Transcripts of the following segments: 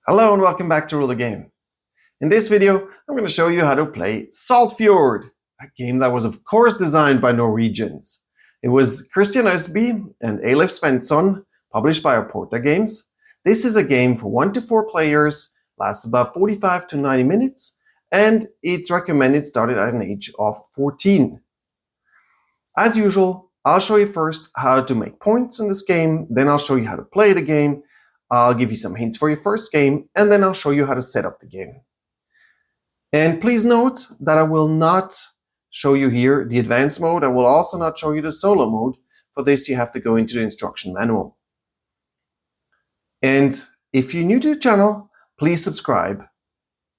Hello and welcome back to Rule the Game. In this video, I'm going to show you how to play Saltfjord, a game that was of course designed by Norwegians. It was Kristian Østby and Eilif Svensson, published by Porta Games. This is a game for 1 to 4 players, lasts about 45 to 90 minutes, and it's recommended started at an age of 14. As usual, I'll show you first how to make points in this game, then I'll show you how to play the game. I'll give you some hints for your first game, and then I'll show you how to set up the game. And please note that I will not show you here the advanced mode. I will also not show you the solo mode. For this, you have to go into the instruction manual. And if you're new to the channel, please subscribe.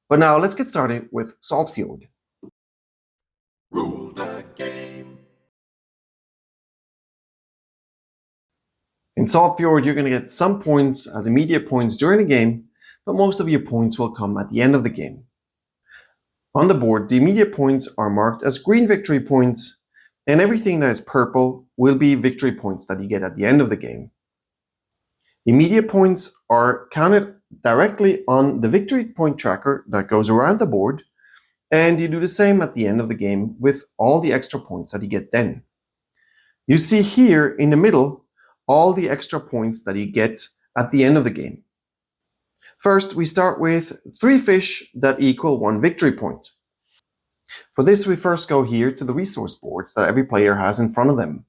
But now let's get started with Saltfjord. Rule the game. In Saltfjord, you're going to get some points as immediate points during the game, but most of your points will come at the end of the game. On the board, the immediate points are marked as green victory points, and everything that is purple will be victory points that you get at the end of the game. Immediate points are counted directly on the victory point tracker that goes around the board, and you do the same at the end of the game with all the extra points that you get then. You see here in the middle all the extra points that you get at the end of the game. First, we start with 3 fish that equal 1 victory point. For this, we first go here to the resource boards that every player has in front of them.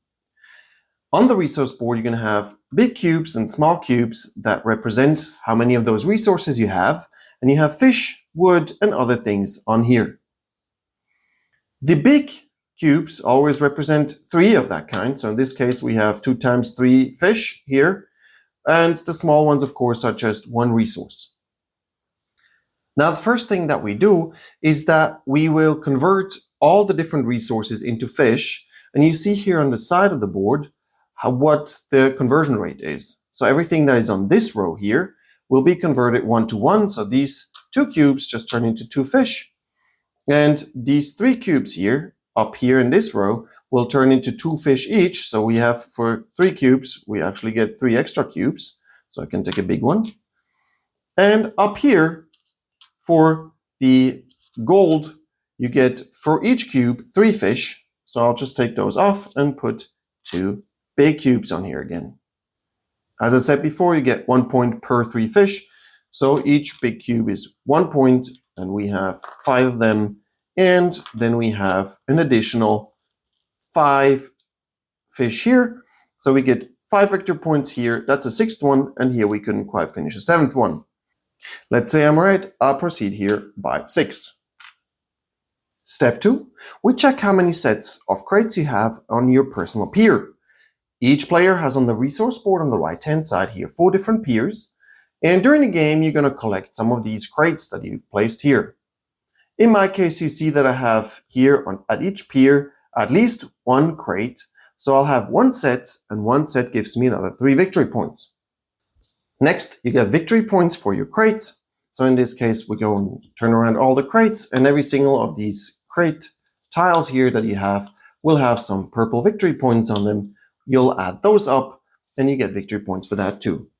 On the resource board, you're going to have big cubes and small cubes that represent how many of those resources you have, and you have fish, wood, and other things on here. The big cubes always represent 3 of that kind. So in this case, we have 2 times 3 fish here. And the small ones, of course, are just 1 resource. Now, the first thing that we do is that we will convert all the different resources into fish. And you see here on the side of the board what the conversion rate is. So everything that is on this row here will be converted 1 to 1. So these 2 cubes just turn into 2 fish. And these 3 cubes here, up here in this row, will turn into 2 fish each. So we have, for 3 cubes, we actually get 3 extra cubes. So I can take a big one. And up here, for the gold, you get, for each cube, 3 fish. So I'll just take those off and put 2 big cubes on here again. As I said before, you get 1 point per 3 fish. So each big cube is 1 point, and we have 5 of them. And then we have an additional 5 fish here. So we get 5 victory points here. That's a 6th one. And here we couldn't quite finish a 7th one. Let's say I'm right. I'll proceed here by 6. Step 2. We check how many sets of crates you have on your personal pier. Each player has on the resource board on the right-hand side here 4 different piers. And during the game, you're going to collect some of these crates that you've placed here. In my case, you see that I have here at each pier at least 1 crate. So I'll have 1 set, and 1 set gives me another 3 victory points. Next, you get victory points for your crates. So in this case, we go and turn around all the crates, and every single of these crate tiles here that you have will have some purple victory points on them. You'll add those up, and you get victory points for that too.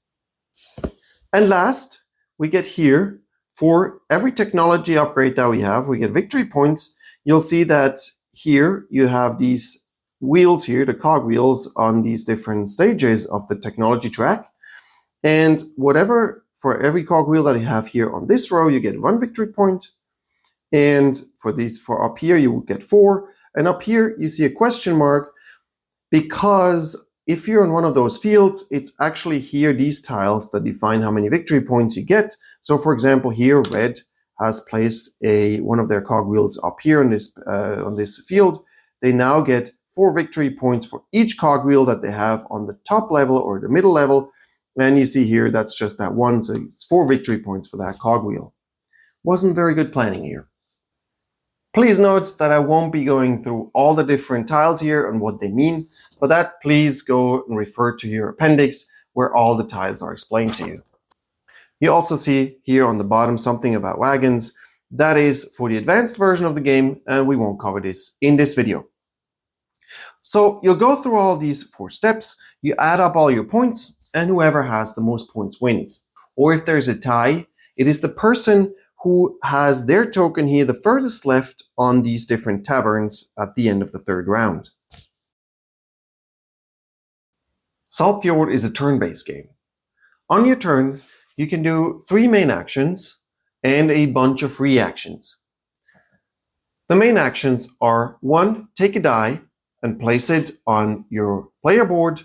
And last, we get here, for every technology upgrade that we have, we get victory points. You'll see that here you have these wheels here, the cog wheels on these different stages of the technology track. And whatever, for every cog wheel that you have here on this row, you get 1 victory point. And for up here, you will get 4. And up here, you see a question mark, because if you're in one of those fields, it's actually here, these tiles, that define how many victory points you get. So for example, here, red has placed one of their cogwheels up here on this field. They now get 4 victory points for each cogwheel that they have on the top level or the middle level. And you see here, that's just that one. So it's 4 victory points for that cogwheel. Wasn't very good planning here. Please note that I won't be going through all the different tiles here and what they mean. For that, please go and refer to your appendix where all the tiles are explained to you. You also see here on the bottom something about wagons. That is for the advanced version of the game, and we won't cover this in this video. So you'll go through all these 4 steps, you add up all your points, and whoever has the most points wins. Or if there's a tie, It is the person who has their token here the furthest left on these different taverns at the end of the third round. Saltfjord is a turn-based game. On your turn, you can do 3 main actions and a bunch of reactions. The main actions are 1. Take a die and place it on your player board.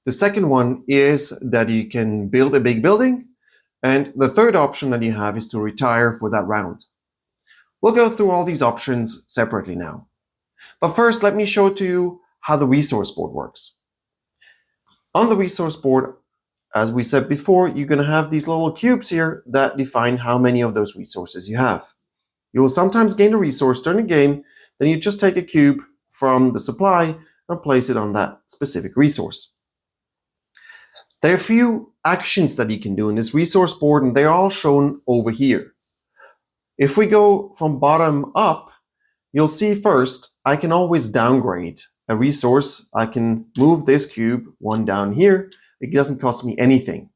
The second one is that you can build a big building. And the third option that you have is to retire for that round. We'll go through all these options separately now. But first, let me show to you how the resource board works. On the resource board, as we said before, you're going to have these little cubes here that define how many of those resources you have. You will sometimes gain a resource during the game, then you just take a cube from the supply and place it on that specific resource. There are a few actions that you can do in this resource board, and they're all shown over here. If we go from bottom up, you'll see first, I can always downgrade a resource. I can move this cube one down here. It doesn't cost me anything.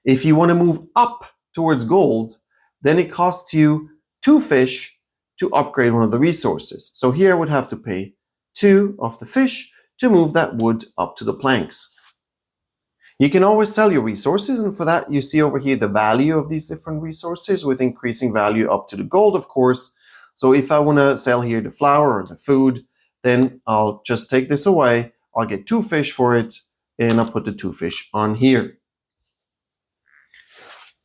If you want to move up towards gold, then it costs you 2 fish to upgrade one of the resources. So here I would have to pay 2 of the fish to move that wood up to the planks. You can always sell your resources, and for that you see over here the value of these different resources with increasing value up to the gold, of course. So if I want to sell here the flour or the food, then I'll just take this away. I'll get 2 fish for it, and I'll put the 2 fish on here.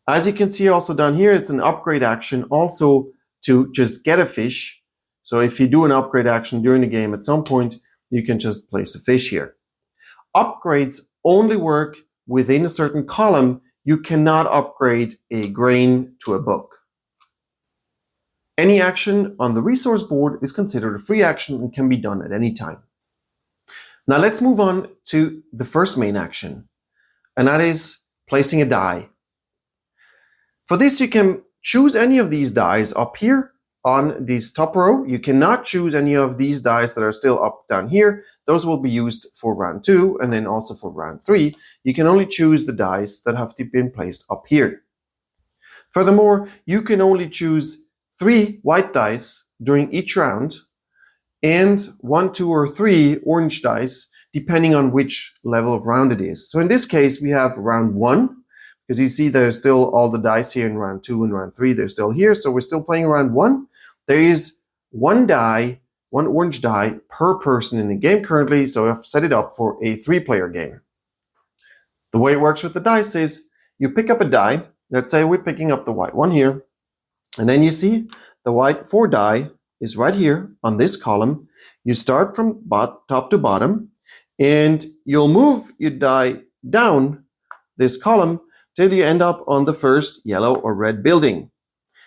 As you can see also down here, it's an upgrade action also to just get a fish. So if you do an upgrade action during the game at some point, you can just place a fish here. Upgrades only work within a certain column. You cannot upgrade a grain to a book. Any action on the resource board is considered a free action and can be done at any time. Now let's move on to the first main action, and that is placing a die. For this, you can choose any of these dies up here on this top row. You cannot choose any of these dies that are still up down here. Those will be used for round 2 and then also for round 3. You can only choose the dice that have been placed up here. Furthermore, you can only choose 3 white dice during each round and 1, 2, or 3 orange dice depending on which level of round it is. So in this case, we have round 1. Because you see there's still all the dice here in round 2 and round 3, they're still here. So we're still playing round 1. There is 1 die, 1 orange die per person in the game currently. So I've set it up for a 3-player game. The way it works with the dice is you pick up a die. Let's say we're picking up the white one here. And then you see the white 4 die is right here on this column. You start from top to bottom and you'll move your die down this column till you end up on the first yellow or red building.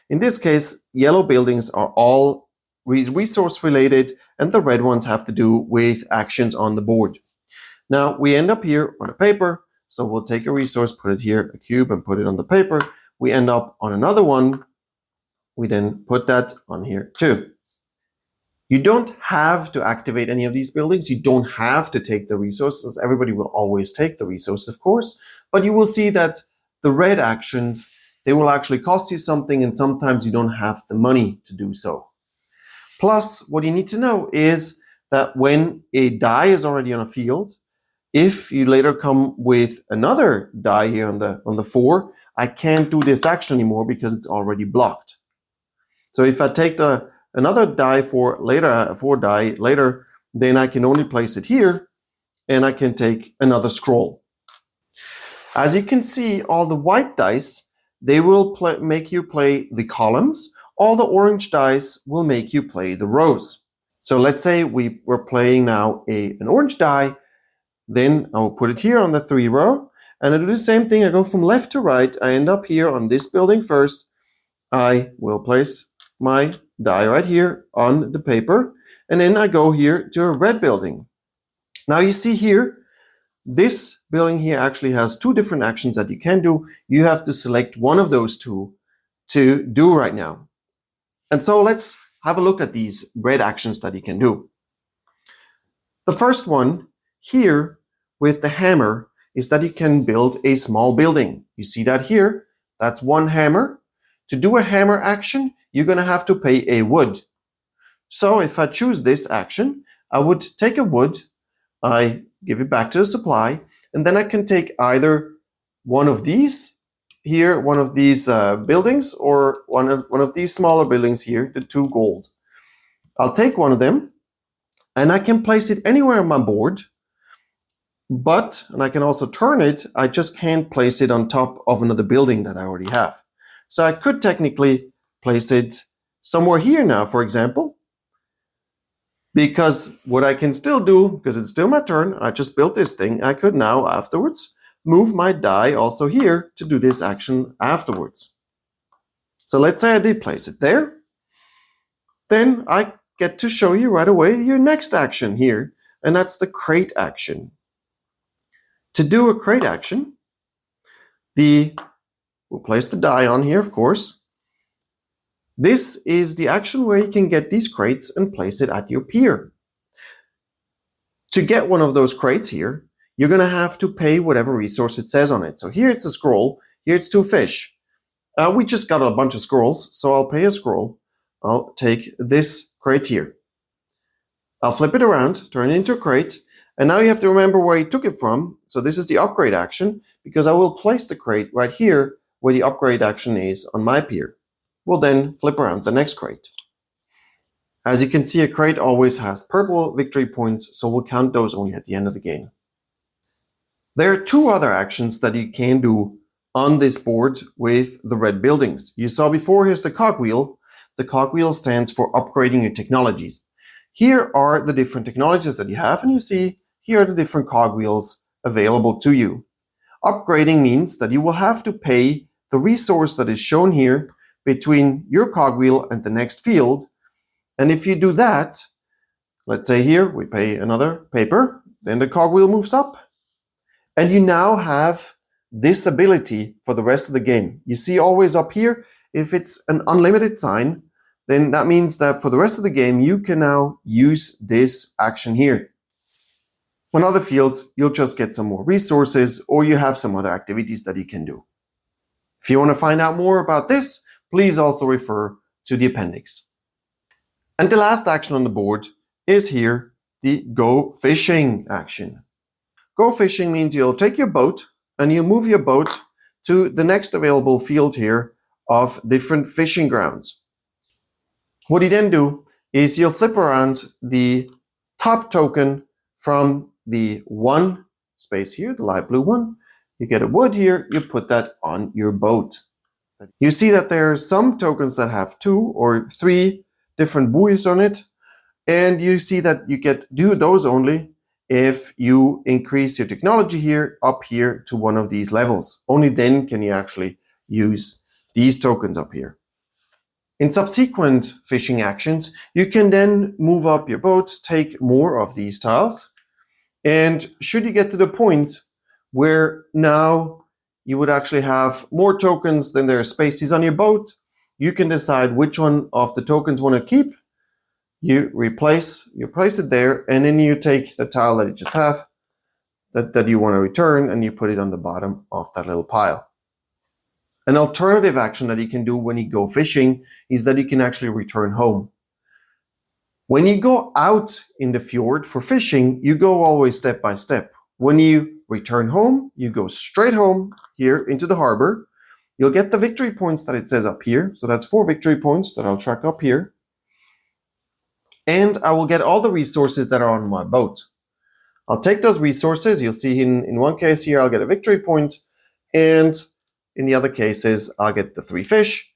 In this case, yellow buildings are all resource related and the red ones have to do with actions on the board. Now we end up here on a paper, so we'll take a resource, put it here, a cube, and put it on the paper. We end up on another one. We then put that on here too. You don't have to activate any of these buildings. You don't have to take the resources. Everybody will always take the resources, of course, but you will see that the red actions, they will actually cost you something, and sometimes you don't have the money to do so. Plus, what you need to know is that when a die is already on a field, if you later come with another die here on the 4, I can't do this action anymore because it's already blocked. So if I take another die for later, 4 die later, then I can only place it here, and I can take another scroll. As you can see, all the white dice, they will make you play the columns. All the orange dice will make you play the rows. So let's say we're playing now an orange die, then I will put it here on the 3 row, and I do the same thing. I go from left to right. I end up here on this building first. I will place my die right here on the paper, and then I go here to a red building. Now you see here, this building here actually has 2 different actions that you can do. You have to select one of those 2 to do right now. And so let's have a look at these red actions that you can do. The first one here with the hammer is that you can build a small building. You see that here. That's one hammer. To do a hammer action, you're going to have to pay a wood. So if I choose this action, I would take a wood, I give it back to the supply, and then I can take either one of these here, one of these buildings, or one of these smaller buildings here, the 2 gold. I'll take one of them, and I can place it anywhere on my board, and I can also turn it, I just can't place it on top of another building that I already have. So I could technically place it somewhere here now, for example, because what I can still do, because it's still my turn, I just built this thing, I could now afterwards move my die also here to do this action afterwards. So let's say I did place it there. Then I get to show you right away your next action here, and that's the crate action. To do a crate action, we'll place the die on here, of course. This is the action where you can get these crates and place it at your pier. To get one of those crates here, you're going to have to pay whatever resource it says on it. So here it's a scroll, here it's 2 fish. We just got a bunch of scrolls, so I'll pay a scroll. I'll take this crate here. I'll flip it around, turn it into a crate, and now you have to remember where you took it from. So this is the upgrade action, because I will place the crate right here where the upgrade action is on my pier. We'll then flip around the next crate. As you can see, a crate always has purple victory points, so we'll count those only at the end of the game. There are 2 other actions that you can do on this board with the red buildings. You saw before, here's the cogwheel. The cogwheel stands for upgrading your technologies. Here are the different technologies that you have, and you see here are the different cogwheels available to you. Upgrading means that you will have to pay the resource that is shown here between your cogwheel and the next field. And if you do that, let's say here we pay another paper, then the cogwheel moves up. And you now have this ability for the rest of the game. You see always up here, if it's an unlimited sign, then that means that for the rest of the game, you can now use this action here. On other fields, you'll just get some more resources, or you have some other activities that you can do. If you want to find out more about this, please also refer to the appendix. And the last action on the board is here, the go fishing action. Go fishing means you'll take your boat and you move your boat to the next available field here of different fishing grounds. What you then do is you'll flip around the top token from the 1 space here, the light blue one. You get a wood here, you put that on your boat. You see that there are some tokens that have 2 or 3 different buoys on it, and you see that you get do those only if you increase your technology here up here to one of these levels. Only then can you actually use these tokens up here. In subsequent fishing actions, you can then move up your boat, take more of these tiles, and should you get to the point where now you would actually have more tokens than there are spaces on your boat, you can decide which one of the tokens you want to keep. You place it there, and then you take the tile that you just have, that you want to return, and you put it on the bottom of that little pile. An alternative action that you can do when you go fishing is that you can actually return home. When you go out in the fjord for fishing, you go always step by step. When you return home, you go straight home here into the harbor. You'll get the victory points that it says up here. So that's 4 victory points that I'll track up here. And I will get all the resources that are on my boat. I'll take those resources. You'll see in one case here, I'll get a victory point. And in the other cases, I'll get the 3 fish.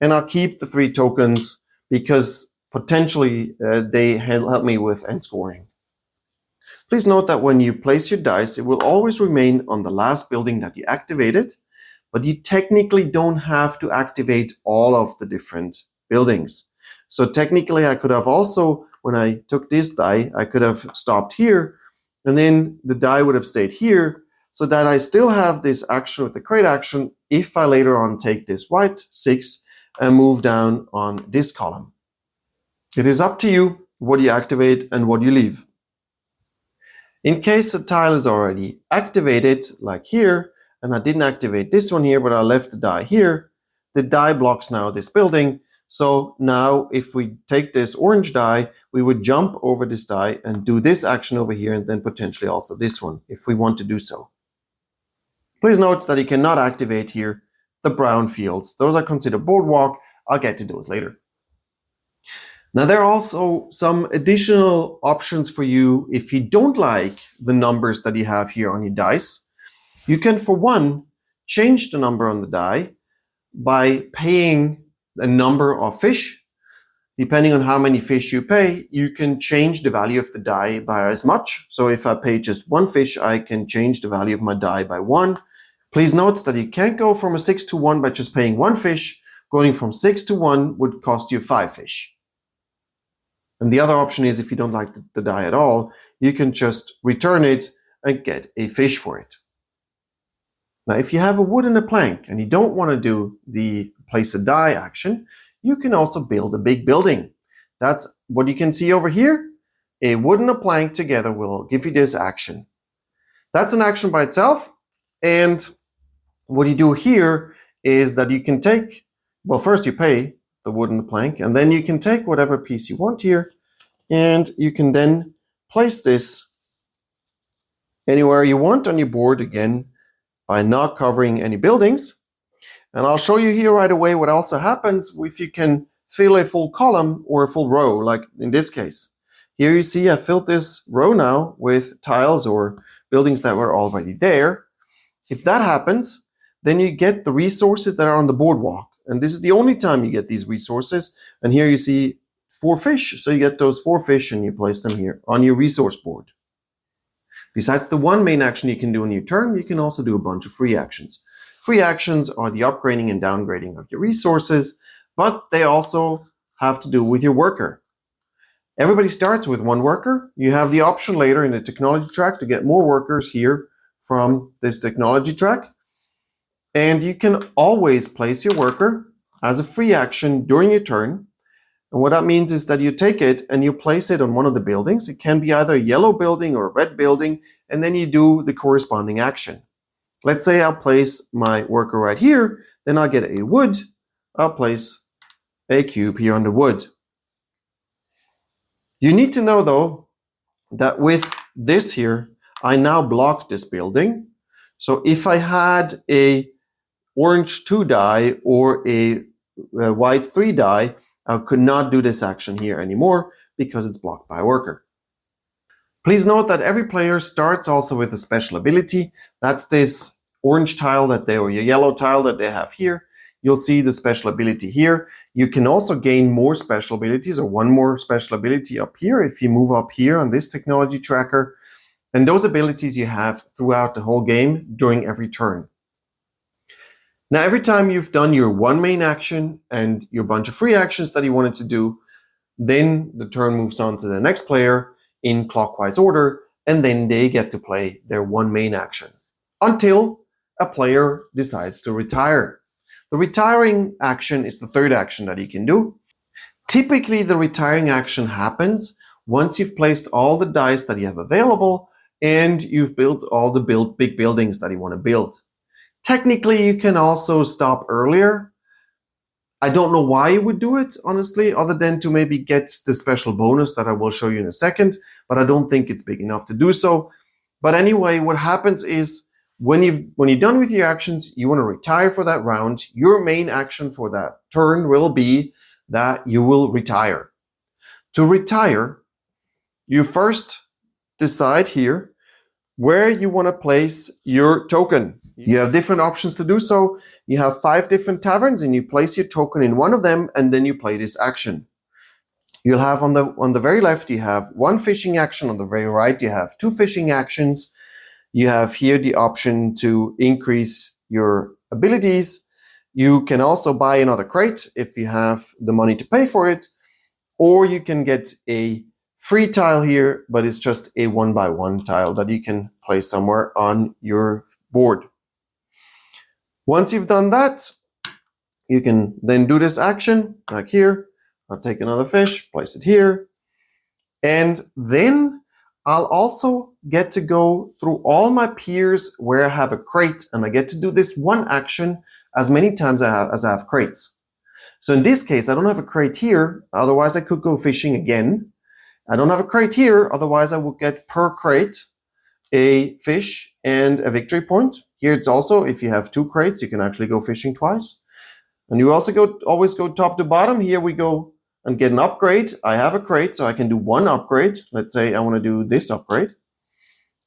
And I'll keep the 3 tokens because potentially they help me with end scoring. Please note that when you place your dice, it will always remain on the last building that you activated, but you technically don't have to activate all of the different buildings. So technically I could have also, when I took this die, I could have stopped here, and then the die would have stayed here, so that I still have this action with the crate action if I later on take this white 6 and move down on this column. It is up to you what you activate and what you leave. In case a tile is already activated, like here, and I didn't activate this one here, but I left the die here, the die blocks now this building. So now if we take this orange die, we would jump over this die and do this action over here, and then potentially also this one if we want to do so. Please note that you cannot activate here the brown fields. Those are considered boardwalk. I'll get to those later. Now there are also some additional options for you if you don't like the numbers that you have here on your dice. You can, for one, change the number on the die by paying a number of fish. Depending on how many fish you pay, you can change the value of the die by as much. So if I pay just one fish, I can change the value of my die by 1. Please note that you can't go from a 6 to 1 by just paying one fish. Going from 6 to 1 would cost you 5 fish. And the other option is, if you don't like the die at all, you can just return it and get a fish for it. Now, if you have a wood and a plank and you don't want to do the place a die action, you can also build a big building. That's what you can see over here. A wood and a plank together will give you this action. That's an action by itself. And what you do here is that you can take, well, first you pay the wood and the plank, and then you can take whatever piece you want here, and you can then place this anywhere you want on your board, again, by not covering any buildings. And I'll show you here right away what also happens if you can fill a full column or a full row, like in this case. Here you see I filled this row now with tiles or buildings that were already there. If that happens, then you get the resources that are on the boardwalk. And this is the only time you get these resources. And here you see 4 fish. So you get those 4 fish and you place them here on your resource board. Besides the one main action you can do on your turn, you can also do a bunch of free actions. Free actions are the upgrading and downgrading of your resources, but they also have to do with your worker. Everybody starts with 1 worker. You have the option later in the technology track to get more workers here from this technology track. And you can always place your worker as a free action during your turn. And what that means is that you take it and you place it on one of the buildings. It can be either a yellow building or a red building, and then you do the corresponding action. Let's say I'll place my worker right here, then I'll get a wood. I'll place a cube here on the wood. You need to know though that with this here, I now block this building. So if I had a orange 2 die or a white 3 die, I could not do this action here anymore because it's blocked by a worker. Please note that every player starts also with a special ability. That's this orange tile that they, or your yellow tile that they have here. You'll see the special ability here. You can also gain more special abilities, or one more special ability up here if you move up here on this technology tracker. And those abilities you have throughout the whole game during every turn. Now, every time you've done your one main action and your bunch of free actions that you wanted to do, then the turn moves on to the next player in clockwise order, and then they get to play their one main action until a player decides to retire. The retiring action is the third action that you can do. Typically, the retiring action happens once you've placed all the dice that you have available and you've built all the big buildings that you want to build. Technically, you can also stop earlier. I don't know why you would do it, honestly, other than to maybe get the special bonus that I will show you in a second, but I don't think it's big enough to do so. But anyway, what happens is when you're done with your actions, you want to retire for that round. Your main action for that turn will be that you will retire. To retire, you first decide here where you want to place your token. You have different options to do so. You have 5 different taverns and you place your token in one of them and then you play this action. You'll have on the very left, you have 1 fishing action. On the very right, you have 2 fishing actions. You have here the option to increase your abilities. You can also buy another crate if you have the money to pay for it, or you can get a free tile here, but it's just a 1x1 tile that you can place somewhere on your board. Once you've done that, you can then do this action, like here. I'll take another fish, place it here. And then I'll also get to go through all my piers where I have a crate, and I get to do this one action as many times as I have crates. So in this case, I don't have a crate here, otherwise I could go fishing again. I don't have a crate here, otherwise I would get per crate a fish and a victory point. Here it's also, if you have 2 crates, you can actually go fishing twice. And you also always go top to bottom. Here we go and get an upgrade. I have a crate, so I can do 1 upgrade. Let's say I want to do this upgrade.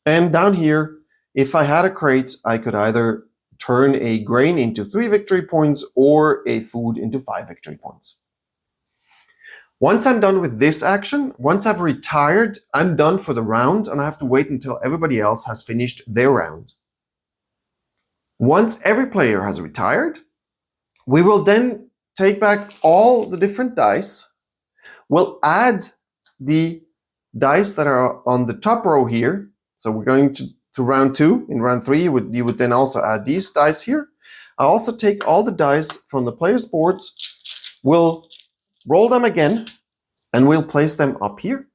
And down here, if I had a crate, I could either turn a grain into 3 victory points or a food into 5 victory points. Once I'm done with this action, once I've retired, I'm done for the round, and I have to wait until everybody else has finished their round. Once every player has retired, we will then take back all the different dice. We'll add the dice that are on the top row here. So we're going to round 2. In round 3, you would then also add these dice here. I'll also take all the dice from the players' boards. We'll roll them again, and we'll place them up here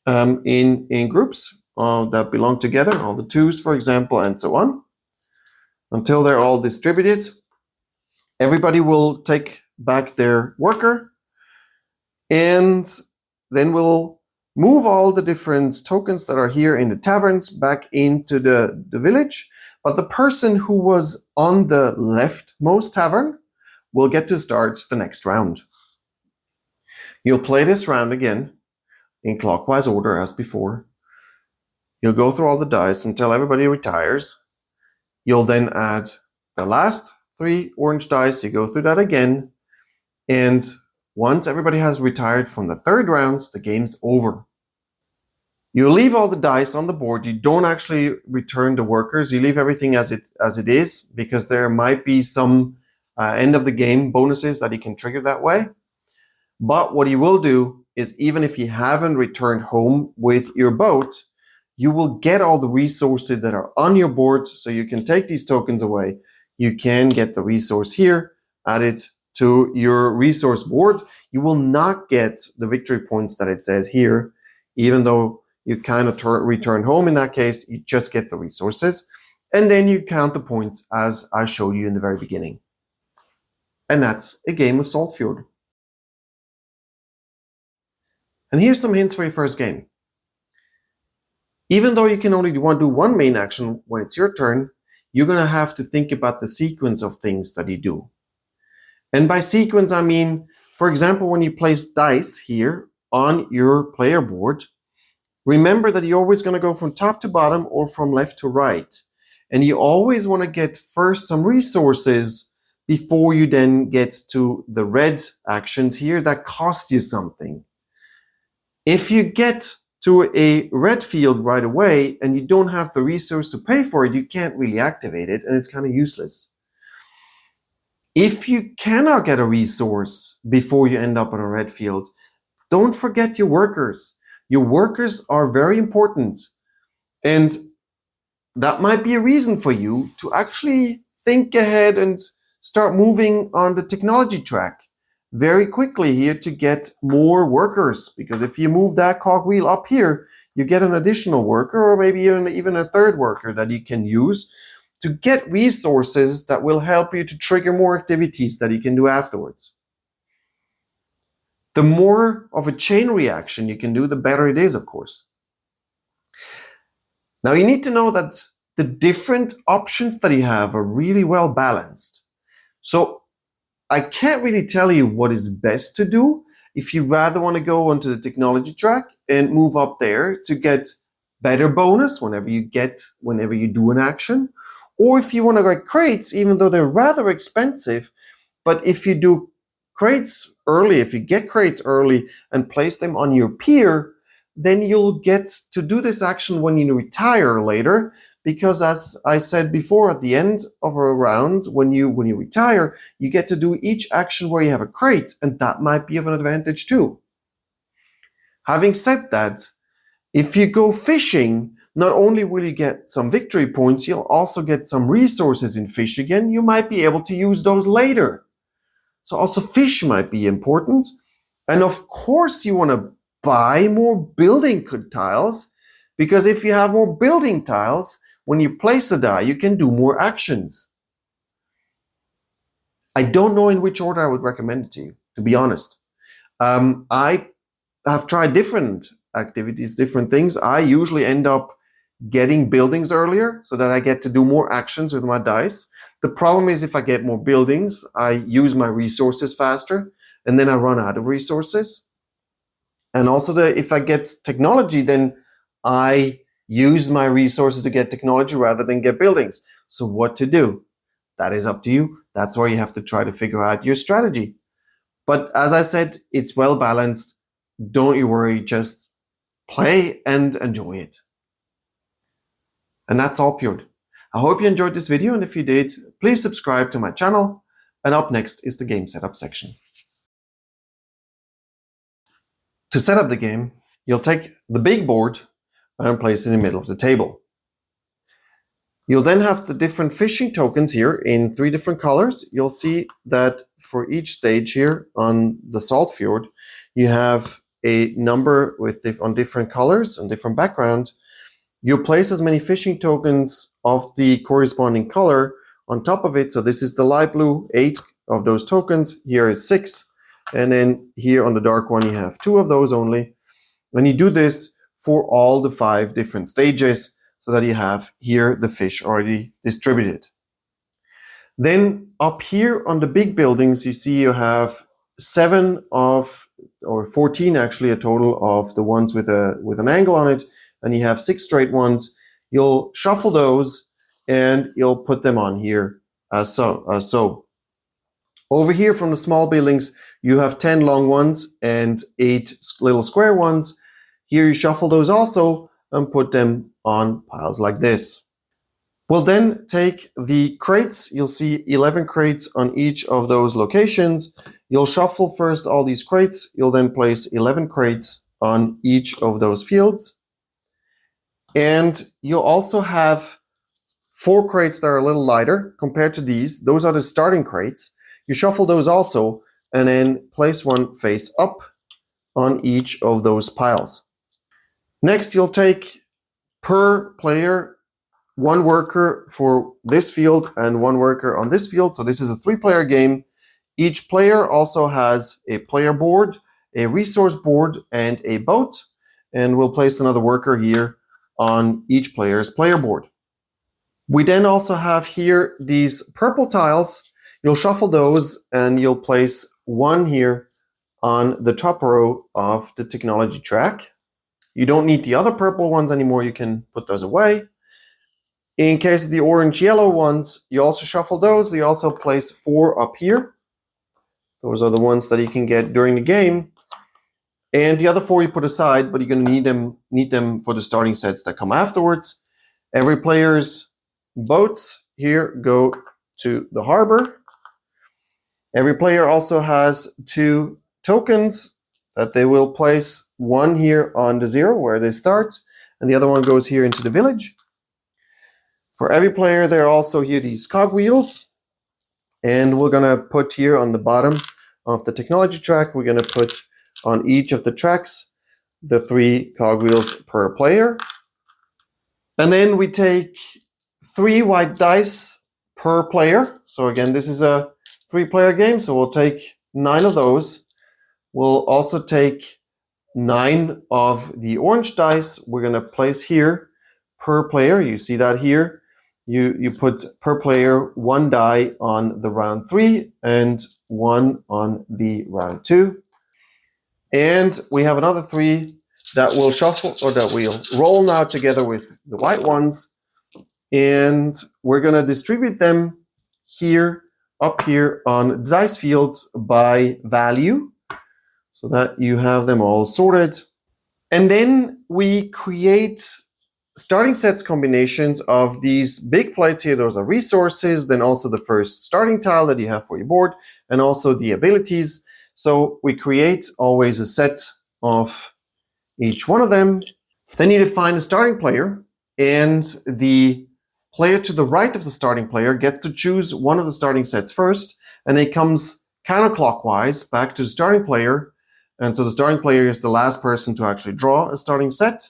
in groups that belong together, all the 2s, for example, and so on, until they're all distributed. Everybody will take back their worker, and then we'll move all the different tokens that are here in the taverns back into the village. But the person who was on the leftmost tavern will get to start the next round. You'll play this round again in clockwise order as before. You'll go through all the dice until everybody retires. You'll then add the last 3 orange dice. You go through that again. And once everybody has retired from the 3rd round, the game's over. You leave all the dice on the board. You don't actually return the workers. You leave everything as it is, because there might be some end of the game bonuses that you can trigger that way. But what you will do is, even if you haven't returned home with your boat, you will get all the resources that are on your board, so you can take these tokens away. You can get the resource here, add it to your resource board. You will not get the victory points that it says here, even though you kind of return home in that case. You just get the resources, and then you count the points as I showed you in the very beginning. And that's a game of Saltfjord. And here's some hints for your first game. Even though you can only do one main action when it's your turn, you're going to have to think about the sequence of things that you do. And by sequence, I mean, for example, when you place dice here on your player board, remember that you're always going to go from top to bottom or from left to right. And you always want to get first some resources before you then get to the red actions here that cost you something. If you get to a red field right away and you don't have the resource to pay for it, you can't really activate it, and it's kind of useless. If you cannot get a resource before you end up on a red field, don't forget your workers. Your workers are very important, and that might be a reason for you to actually think ahead and start moving on the technology track very quickly here to get more workers, because if you move that cogwheel up here, you get an additional worker, or maybe even a 3rd worker that you can use to get resources that will help you to trigger more activities that you can do afterwards. The more of a chain reaction you can do, the better it is, of course. Now you need to know that the different options that you have are really well balanced. So I can't really tell you what is best to do. If you rather want to go onto the technology track and move up there to get better bonus whenever you do an action, or if you want to get crates, even though they're rather expensive, but if you do crates early, if you get crates early and place them on your pier, then you'll get to do this action when you retire later. Because as I said before, at the end of a round, when you retire, you get to do each action where you have a crate, and that might be of an advantage too. Having said that, if you go fishing, not only will you get some victory points, you'll also get some resources in fish again. You might be able to use those later. So also fish might be important. And of course you want to buy more building tiles, Because if you have more building tiles, when you place a die, you can do more actions. I don't know in which order I would recommend it to you, to be honest. I have tried different activities, different things. I usually end up getting buildings earlier so that I get to do more actions with my dice. The problem is if I get more buildings, I use my resources faster and then I run out of resources. And also if I get technology, then I use my resources to get technology rather than get buildings. So what to do? That is up to you. That's where you have to try to figure out your strategy. But as I said, it's well balanced. Don't you worry, just play and enjoy it. And that's Saltfjord. I hope you enjoyed this video, and if you did, please subscribe to my channel. And up next is the game setup section. To set up the game, you'll take the big board and place it in the middle of the table. You'll then have the different fishing tokens here in 3 different colors. You'll see that for each stage here on the Saltfjord, you have a number on different colors and different background. You place as many fishing tokens of the corresponding color on top of it. So this is the light blue, 8 of those tokens. Here is 6. And then here on the dark one, you have 2 of those only. And you do this for all the 5 different stages so that you have here the fish already distributed. Then up here on the big buildings, you see you have 7 of, or 14 actually, a total of the ones with an angle on it. And you have 6 straight ones. You'll shuffle those and you'll put them on here as so. Over here from the small buildings, you have 10 long ones and 8 little square ones. Here you shuffle those also and put them on piles like this. We'll then take the crates. You'll see 11 crates on each of those locations. You'll shuffle first all these crates. You'll then place 11 crates on each of those fields. And you'll also have 4 crates that are a little lighter compared to these. Those are the starting crates. You shuffle those also and then place one face up on each of those piles. Next, you'll take per player 1 worker for this field and 1 worker on this field. So this is a 3-player game. Each player also has a player board, a resource board, and a boat. And we'll place another worker here on each player's player board. We then also have here these purple tiles. You'll shuffle those and you'll place 1 here on the top row of the technology track. You don't need the other purple ones anymore. You can put those away. In case of the orange-yellow ones, you also shuffle those. You also place 4 up here. Those are the ones that you can get during the game. And the other 4 you put aside, but you're going to need them for the starting sets that come afterwards. Every player's boats here go to the harbor. Every player also has 2 tokens that they will place, 1 here on the 0 where they start, and the other one goes here into the village. For every player, there are also here these cogwheels, and we're going to put here on the bottom of the technology track, we're going to put on each of the tracks the 3 cogwheels per player. And then we take 3 white dice per player. So again, this is a 3-player game, so we'll take 9 of those. We'll also take 9 of the orange dice. We're going to place here per player. You see that here. You put per player 1 die on the round 3 and 1 on the round 2. And we have another 3 that will shuffle, or that we'll roll now together with the white ones. And we're going to distribute them here, up here on the dice fields by value, so that you have them all sorted. And then we create starting sets combinations of these big plates here. Those are resources, then also the first starting tile that you have for your board, and also the abilities. So we create always a set of each one of them. Then you define a starting player, and the player to the right of the starting player gets to choose one of the starting sets first, and it comes counterclockwise back to the starting player. And so the starting player is the last person to actually draw a starting set.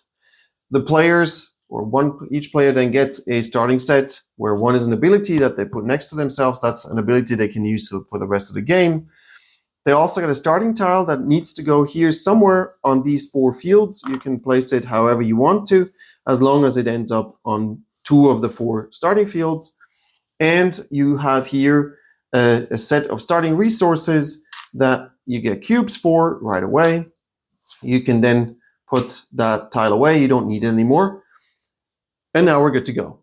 the players, or each player then gets a starting set where one is an ability that they put next to themselves. That's an ability they can use for the rest of the game. They also get a starting tile that needs to go here somewhere on these 4 fields. You can place it however you want to, as long as it ends up on 2 of the 4 starting fields. And you have here a set of starting resources that you get cubes for right away. You can then put that tile away. You don't need it anymore. And now we're good to go.